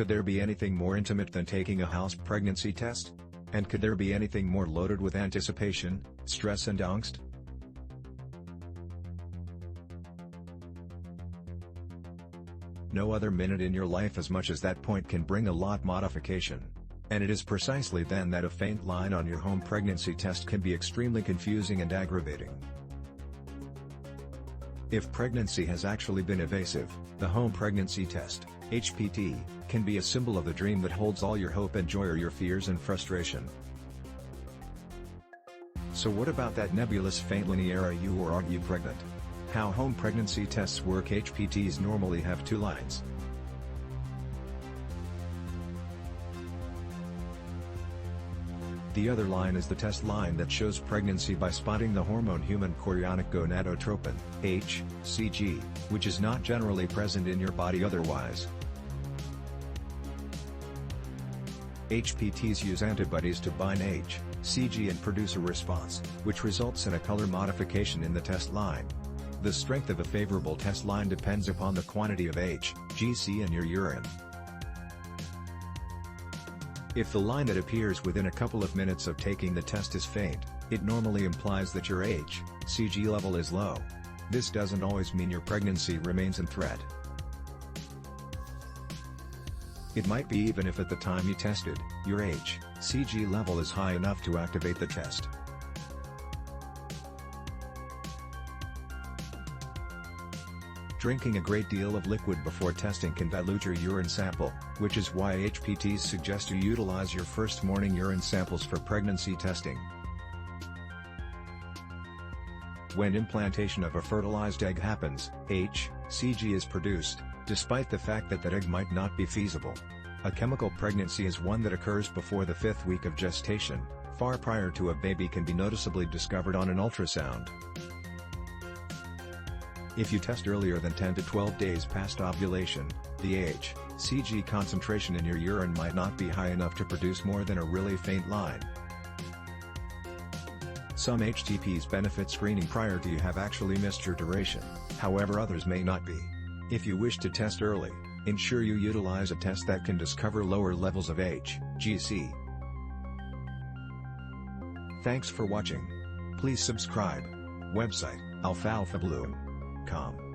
Could there be anything more intimate than taking a house pregnancy test? And could there be anything more loaded with anticipation, stress and angst? No other minute in your life as much as that point can bring a lot modification. And it is precisely then that a faint line on your home pregnancy test can be extremely confusing and aggravating. If pregnancy has actually been evasive, the home pregnancy test, HPT, can be a symbol of the dream that holds all your hope and joy or your fears and frustration. So what about that nebulous faint line are you or are you pregnant? How home pregnancy tests work. HPTs normally have two lines. The other line is the test line that shows pregnancy by spotting the hormone human chorionic gonadotropin, HCG, which is not generally present in your body otherwise. HPTs use antibodies to bind HCG and produce a response, which results in a color modification in the test line. The strength of a favorable test line depends upon the quantity of HCG in your urine. If the line that appears within a couple of minutes of taking the test is faint, it normally implies that your HCG level is low. This doesn't always mean your pregnancy remains in threat. It might be even if at the time you tested, your HCG level is high enough to activate the test. Drinking a great deal of liquid before testing can dilute your urine sample, which is why HPTs suggest you utilize your first morning urine samples for pregnancy testing. When implantation of a fertilized egg happens, HCG is produced, despite the fact that that egg might not be feasible. A chemical pregnancy is one that occurs before the 5th week of gestation, far prior to a baby can be noticeably discovered on an ultrasound. If you test earlier than 10 to 12 days past ovulation, the HCG concentration in your urine might not be high enough to produce more than a really faint line. Some HCPs benefit screening prior to you have actually missed your duration, however others may not be. If you wish to test early, ensure you utilize a test that can discover lower levels of HCG. Thanks for watching. Please subscribe. Website, alfalfaballoon.com